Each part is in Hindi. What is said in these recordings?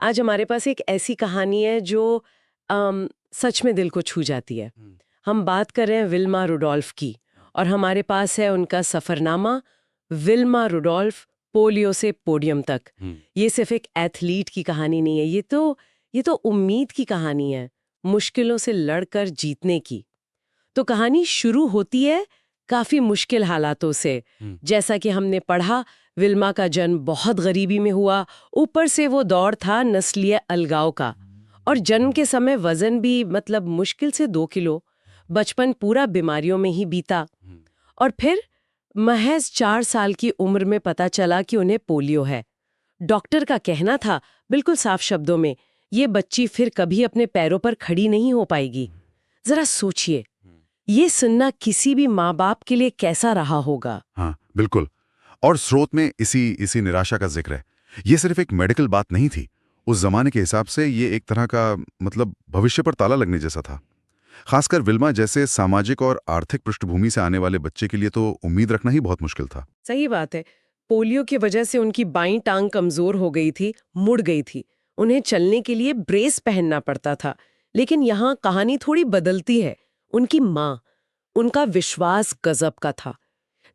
आज हमारे पास एक ऐसी कहानी है जो सच में दिल को छू जाती है। हम बात कर रहे हैं विल्मा रुडोल्फ की, और हमारे पास है उनका सफरनामा, विल्मा रुडोल्फ पोलियो से पोडियम तक। ये सिर्फ एक एथलीट की कहानी नहीं है, ये तो उम्मीद की कहानी है, मुश्किलों से लड़कर जीतने की। तो कहानी शुरू होती है काफी मुश्किल हालातों से। जैसा कि हमने पढ़ा, विल्मा का जन्म बहुत गरीबी में हुआ, ऊपर से वो दौर था नस्लीय अलगाव का, और जन्म के समय वजन भी मुश्किल से 2 किलो। बचपन पूरा बीमारियों में ही बीता, और फिर महज 4 साल की उम्र में पता चला कि उन्हें पोलियो है। डॉक्टर का कहना था बिल्कुल साफ शब्दों में, ये बच्ची फिर कभी अपने पैरों पर खड़ी नहीं हो पाएगी। जरा सोचिए, ये सुनना किसी भी माँ बाप के लिए कैसा रहा होगा। हाँ, बिल्कुल। और स्रोत में इसी निराशा का जिक्र है। ये सिर्फ एक मेडिकल बात नहीं थी। उस जमाने के हिसाब से ये एक तरह का भविष्य पर ताला लगने जैसा था। खासकर विल्मा जैसे सामाजिक और आर्थिक पृष्ठभूमि से आने वाले बच्चे के लिए तो उम्मीद रखना ही बहुत मुश्किल था। सही बात है। पोलियो की वजह से उनकी बाईं टांग कमजोर हो गई थी, मुड़ गई थी। उन्हें चलने के लिए ब्रेस पहनना पड़ता था। लेकिन यहाँ कहानी थोड़ी बदलती है। उनकी माँ, उनका विश्वास गजब का था।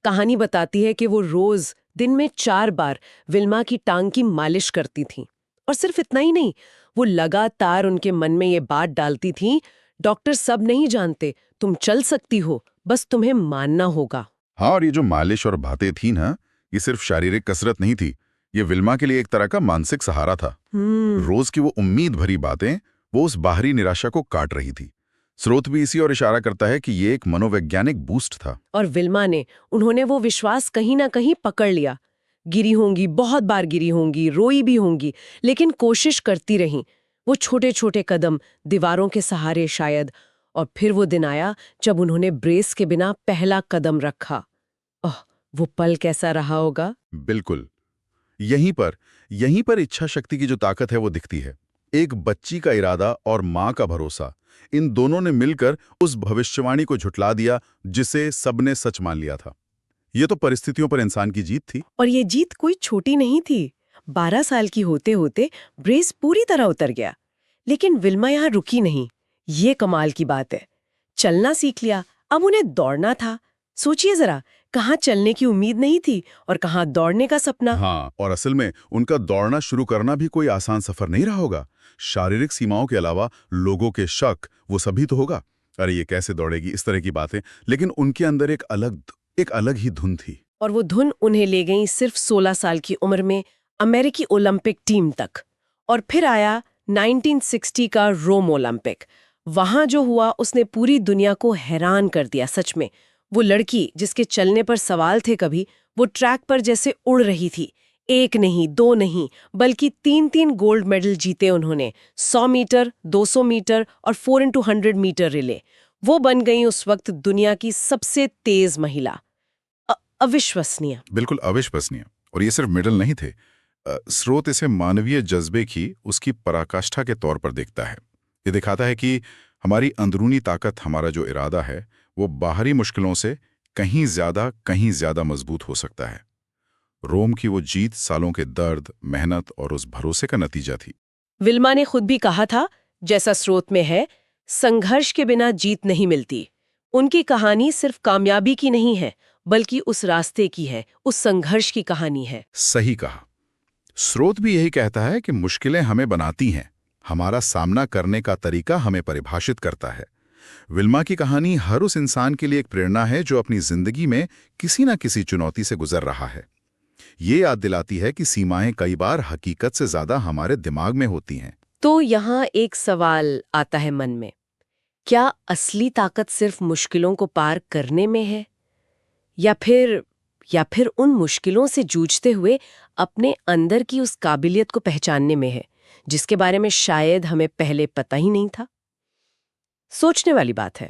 कहानी बताती है कि वो रोज दिन में 4 बार विल्मा की टांग की मालिश करती थीं। और सिर्फ इतना ही नहीं, वो लगातार उनके मन में ये बात डालती थीं, डॉक्टर सब नहीं जानते, तुम चल सकती हो, बस तुम्हें मानना होगा। हाँ, और ये जो मालिश और बातें थी ना, ये सिर्फ शारीरिक कसरत नहीं थी। ये विल्मा के लिए एक तरह का मानसिक सहारा था। रोज की वो उम्मीद भरी बातें वो उस बाहरी निराशा को काट रही थी। स्रोत भी इसी और इशारा करता है कि ये एक मनोवैज्ञानिक बूस्ट था। और विल्मा ने, उन्होंने वो विश्वास कहीं ना कहीं पकड़ लिया। गिरी होंगी, बहुत बार गिरी होंगी, रोई भी होंगी, लेकिन कोशिश करती रहीं। वो छोटे छोटे कदम, दीवारों के सहारे शायद। और फिर वो दिन आया जब उन्होंने ब्रेस के बिना पहला कदम रखा। ओह, वो पल कैसा रहा होगा। बिल्कुल। यहीं पर इच्छा शक्ति की जो ताकत है वो दिखती है। एक बच्ची का इरादा और माँ का भरोसा, इन दोनों ने मिलकर उस भविष्यवाणी को झुठला दिया जिसे सबने सच मान लिया था। ये तो परिस्थितियों पर इंसान की जीत थी। और ये जीत कोई छोटी नहीं थी। 12 साल की होते होते ब्रेस पूरी तरह उतर गया। लेकिन विल्मा यहाँ रुकी नहीं। ये कमाल की बात है। चलना सीख लिया, अब उन्हें दौड़ना था। सोचिए जरा, कहाँ चलने की उम्मीद नहीं थी और कहाँ दौड़ने का सपना। हाँ, और असल में उनका दौड़ना शुरू करना भी कोई आसान सफर नहीं रहा होगा। शारीरिक सीमाओं के अलावा लोगों के शक, वो सभी तो होगा। अरे ये कैसे दौड़ेगी, इस तरह की बातें। लेकिन उनके अंदर एक अलग ही धुन थी। और वो धुन उन्हें ले गई सिर्फ 16 साल की उम्र में अमेरिकी ओलंपिक टीम तक। और फिर आया 1960 का रोम ओलंपिक। वहां जो हुआ उसने पूरी दुनिया को हैरान कर दिया। सच में, वो लड़की जिसके चलने पर सवाल थे कभी, वो ट्रैक पर जैसे उड़ रही थी। 1 नहीं, 2 नहीं, बल्कि 3 गोल्ड मेडल जीते उन्होंने। 100 मीटर, 200 मीटर और 4x100 मीटर रिले। वो बन गई उस वक्त दुनिया की सबसे तेज महिला। अविश्वसनीय। बिल्कुल अविश्वसनीय। और ये सिर्फ मेडल नहीं थे। स्रोत इसे मानवीय जज्बे की, उसकी पराकाष्ठा के तौर पर देखता है। ये दिखाता है कि हमारी अंदरूनी ताकत, हमारा जो इरादा है, वो बाहरी मुश्किलों से कहीं ज्यादा मजबूत हो सकता है। रोम की वो जीत सालों के दर्द, मेहनत और उस भरोसे का नतीजा थी। विल्मा ने खुद भी कहा था, जैसा स्रोत में है, संघर्ष के बिना जीत नहीं मिलती। उनकी कहानी सिर्फ कामयाबी की नहीं है, बल्कि उस रास्ते की है, उस संघर्ष की कहानी है। सही कहा। स्रोत भी यही कहता है कि मुश्किलें हमें बनाती हैं, हमारा सामना करने का तरीका हमें परिभाषित करता है। विल्मा की कहानी हर उस इंसान के लिए एक प्रेरणा है जो अपनी जिंदगी में किसी न किसी चुनौती से गुजर रहा है। ये याद दिलाती है कि सीमाएं कई बार हकीकत से ज्यादा हमारे दिमाग में होती हैं। तो यहाँ एक सवाल आता है मन में, क्या असली ताकत सिर्फ मुश्किलों को पार करने में है, या फिर उन मुश्किलों से जूझते हुए अपने अंदर की उस काबिलियत को पहचानने में है, जिसके बारे में शायद हमें पहले पता ही नहीं था। सोचने वाली बात है।